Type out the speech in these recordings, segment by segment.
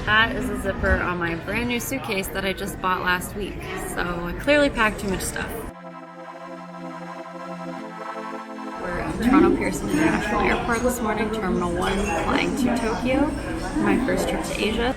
That is a zipper on my brand new suitcase that I just bought last week. So I clearly packed too much stuff. We're at Toronto Pearson International Airport this morning, Terminal 1, flying to Tokyo. My first trip to Asia.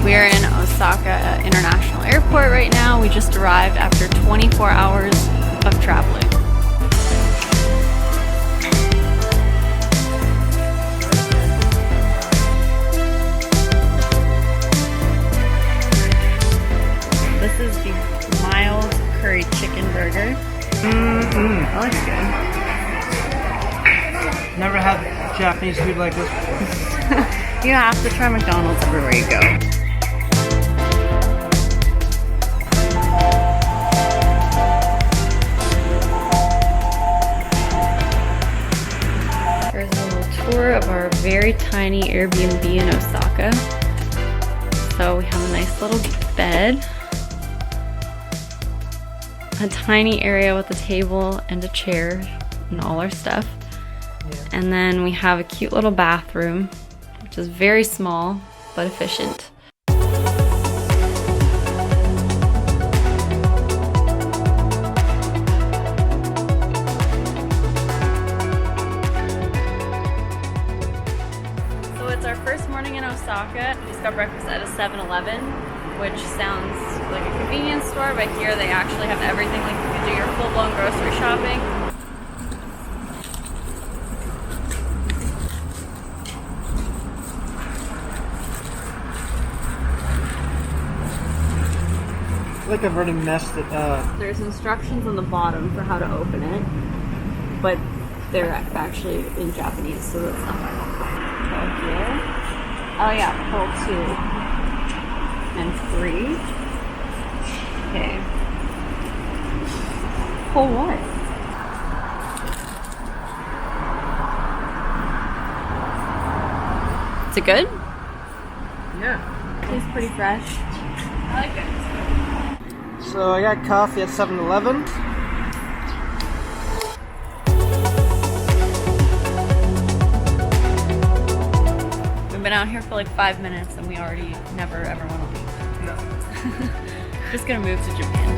We're in Osaka International Airport right now. We just arrived after 24 hours of traveling. This is the mild curry chicken burger. That looks good. Never had Japanese food like this before. You have to try McDonald's everywhere you go. Here's a little tour of our very tiny Airbnb in Osaka. So we have a nice little bed, a tiny area with a table and a chair and all our stuff. Yeah. And then we have a cute little bathroom, which is very small but efficient. So it's our first morning in Osaka. We just got breakfast at a 7-Eleven, which sounds like a convenience store, but here they actually have everything. Like you can do your full-blown grocery shopping. Like I've already messed it up. There's instructions on the bottom for how to open it, but they're actually in Japanese, so that's not hard. Tokyo. Oh yeah, pull 2 and 3. Okay. Pull what? Is it good? Yeah. Tastes pretty fresh. I like it. So I got coffee at 7-Eleven. We've been out here for like 5 minutes and we already never ever want to leave. No. Just gonna move to Japan.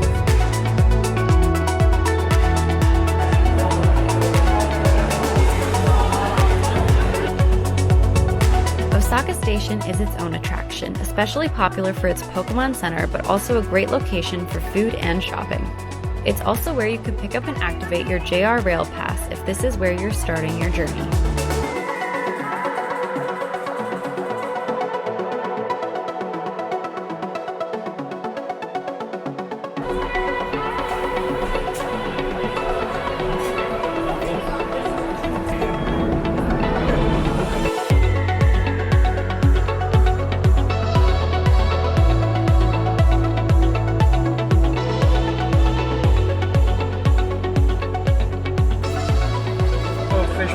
Osaka Station is its own attraction, especially popular for its Pokemon Center, but also a great location for food and shopping. It's also where you could pick up and activate your JR Rail Pass if this is where you're starting your journey.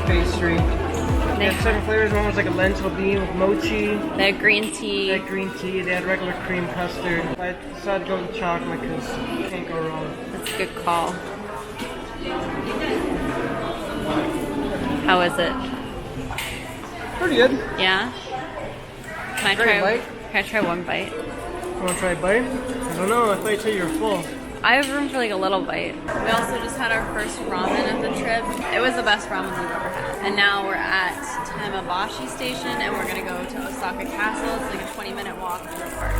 Pastry. They had 7 flavors. One was like a lentil bean with mochi. They had green tea. They had green tea. They had regular cream custard. I decided to go with chocolate because you can't go wrong. That's a good call. How is it? Pretty good. Yeah? Can I try one bite? You want to try a bite? I don't know. I thought you said you were full. I have room for like a little bite. We also just had our first ramen of the trip. It was the best ramen we've ever had. And now we're at Tamabashi Station and we're gonna go to Osaka Castle. It's like a 20-minute walk to the park.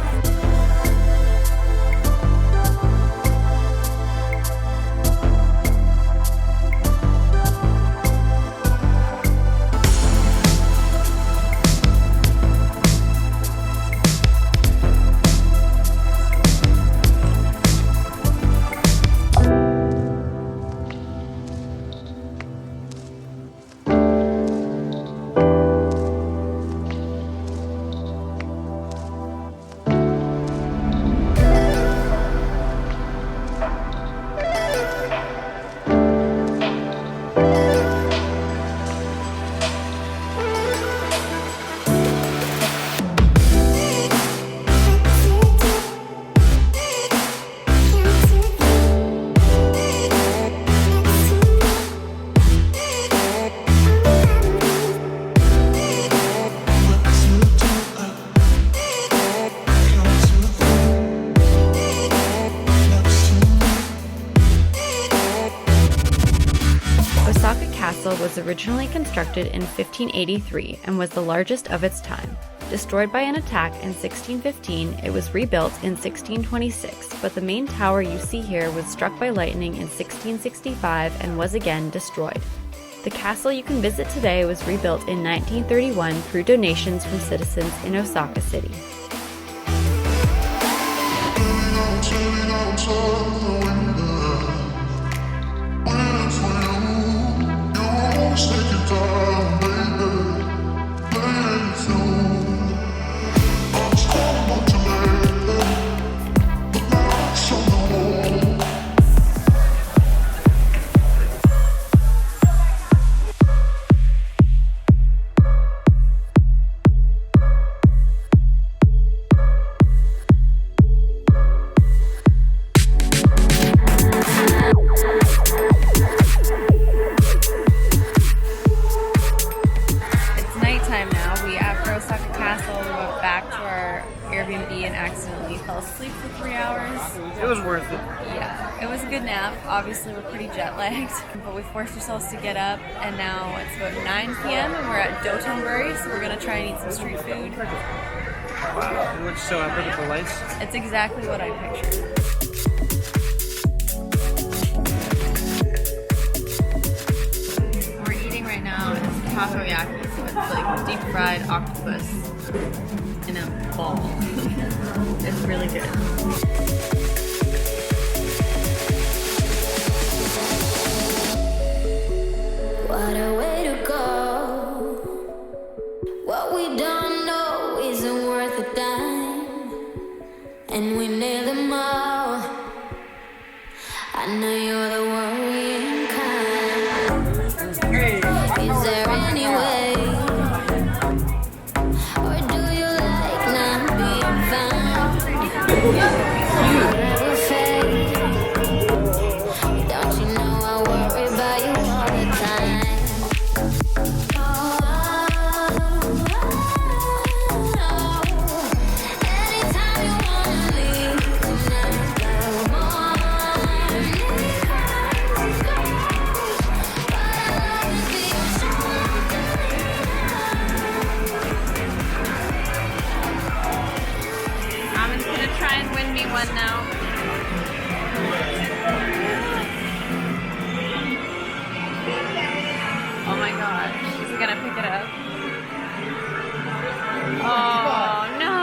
Castle was originally constructed in 1583 and was the largest of its time. Destroyed by an attack in 1615, it was rebuilt in 1626, but the main tower you see here was struck by lightning in 1665 and was again destroyed. The castle you can visit today was rebuilt in 1931 through donations from citizens in Osaka City. Osaka Castle, we went back to our Airbnb and accidentally fell asleep for 3 hours. It was worth it. Yeah, it was a good nap. Obviously, we're pretty jet lagged, but we forced ourselves to get up, and now it's about 9 p.m. and we're at Dotonbori, so we're gonna try and eat some street food. Wow, it looks so epic with the lights. It's exactly what I pictured. We're eating right now, and it's takoyaki, so it's like deep fried octopus in a ball. It's really good. What a way to go. What we don't know isn't worth a dime, and we nail them all. I know you're the worrying kind. Is there any way, or do you like not being found? Never fade. Don't you know I worry about you all the time? Anytime you wanna leave tonight, the morning comes, but I love to be Ramen's gonna try and win me one now. Oh my god, she's gonna pick it up. Oh no!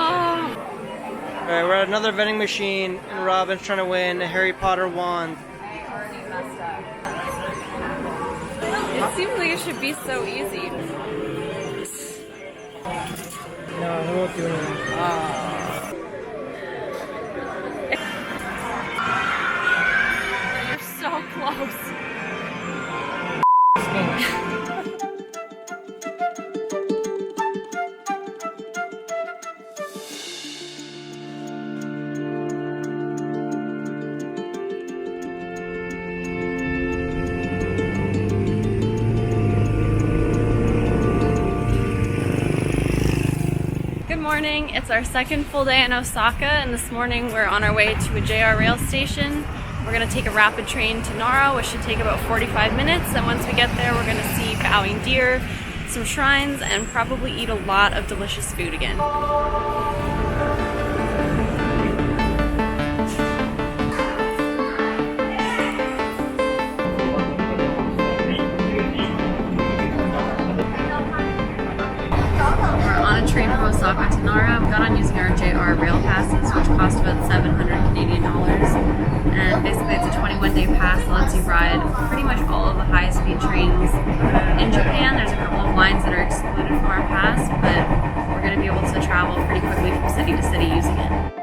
Alright, we're at another vending machine, and Robin's trying to win a Harry Potter wand. I already messed up. It seems like it should be so easy. No, I won't do anything. You're so close. Good morning. It's our second full day in Osaka, and this morning we're on our way to a JR rail station. We're going to take a rapid train to Nara, which should take about 45 minutes, and once we get there we're going to see bowing deer, some shrines, and probably eat a lot of delicious food again. We're on a train from Osaka to Nara. We got on using our JR rail passes, which cost about $700 Canadian. And basically it's a 21-day pass that lets you ride pretty much all of the high-speed trains in Japan. There's a couple of lines that are excluded from our pass, but we're going to be able to travel pretty quickly from city to city using it.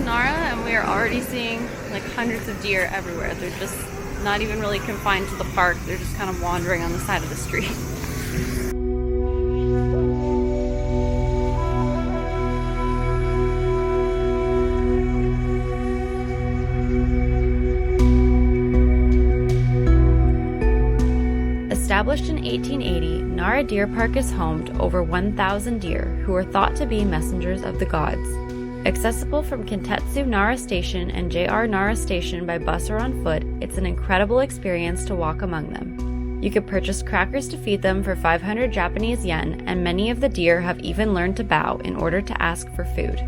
And we are already seeing like hundreds of deer everywhere. They're just not even really confined to the park. They're just kind of wandering on the side of the street. Established in 1880, Nara Deer Park is home to over 1,000 deer who are thought to be messengers of the gods. Accessible from Kintetsu Nara Station and JR Nara Station by bus or on foot, it's an incredible experience to walk among them. You could purchase crackers to feed them for 500 Japanese yen, and many of the deer have even learned to bow in order to ask for food.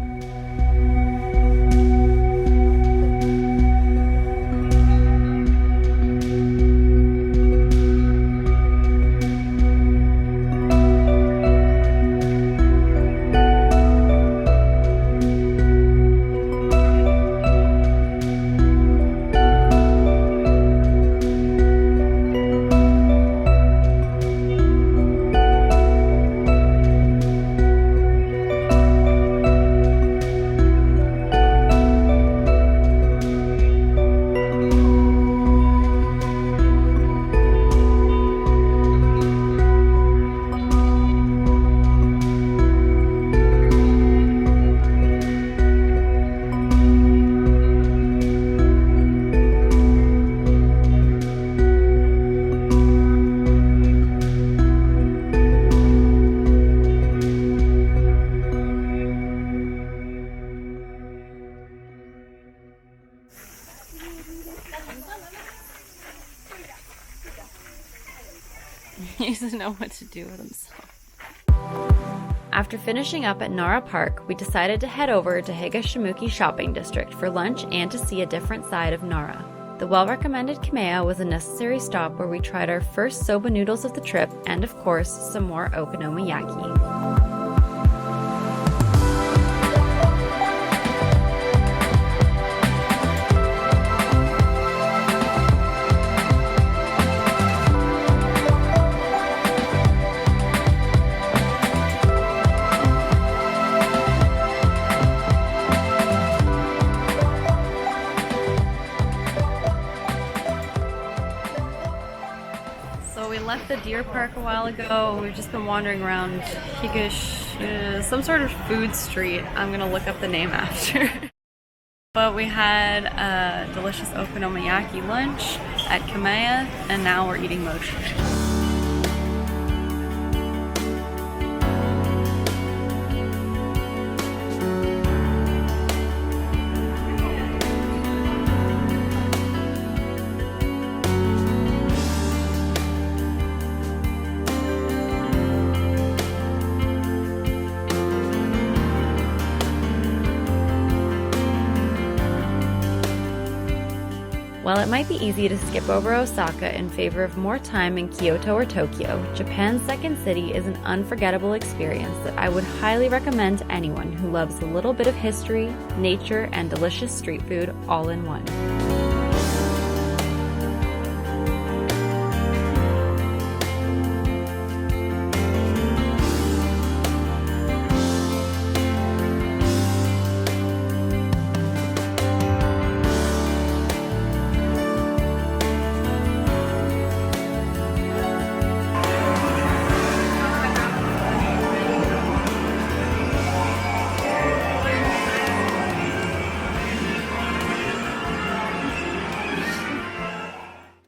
He doesn't know what to do with himself. After finishing up at Nara Park, we decided to head over to Higashimuki Shopping District for lunch and to see a different side of Nara. The well-recommended Kamea was a necessary stop where we tried our first soba noodles of the trip and, of course, some more okonomiyaki. So we left the deer park a while ago. We've just been wandering around some sort of food street. I'm gonna look up the name after. But we had a delicious okonomiyaki lunch at Kamea, and now we're eating mochi. While it might be easy to skip over Osaka in favor of more time in Kyoto or Tokyo, Japan's second city is an unforgettable experience that I would highly recommend to anyone who loves a little bit of history, nature, and delicious street food all in one.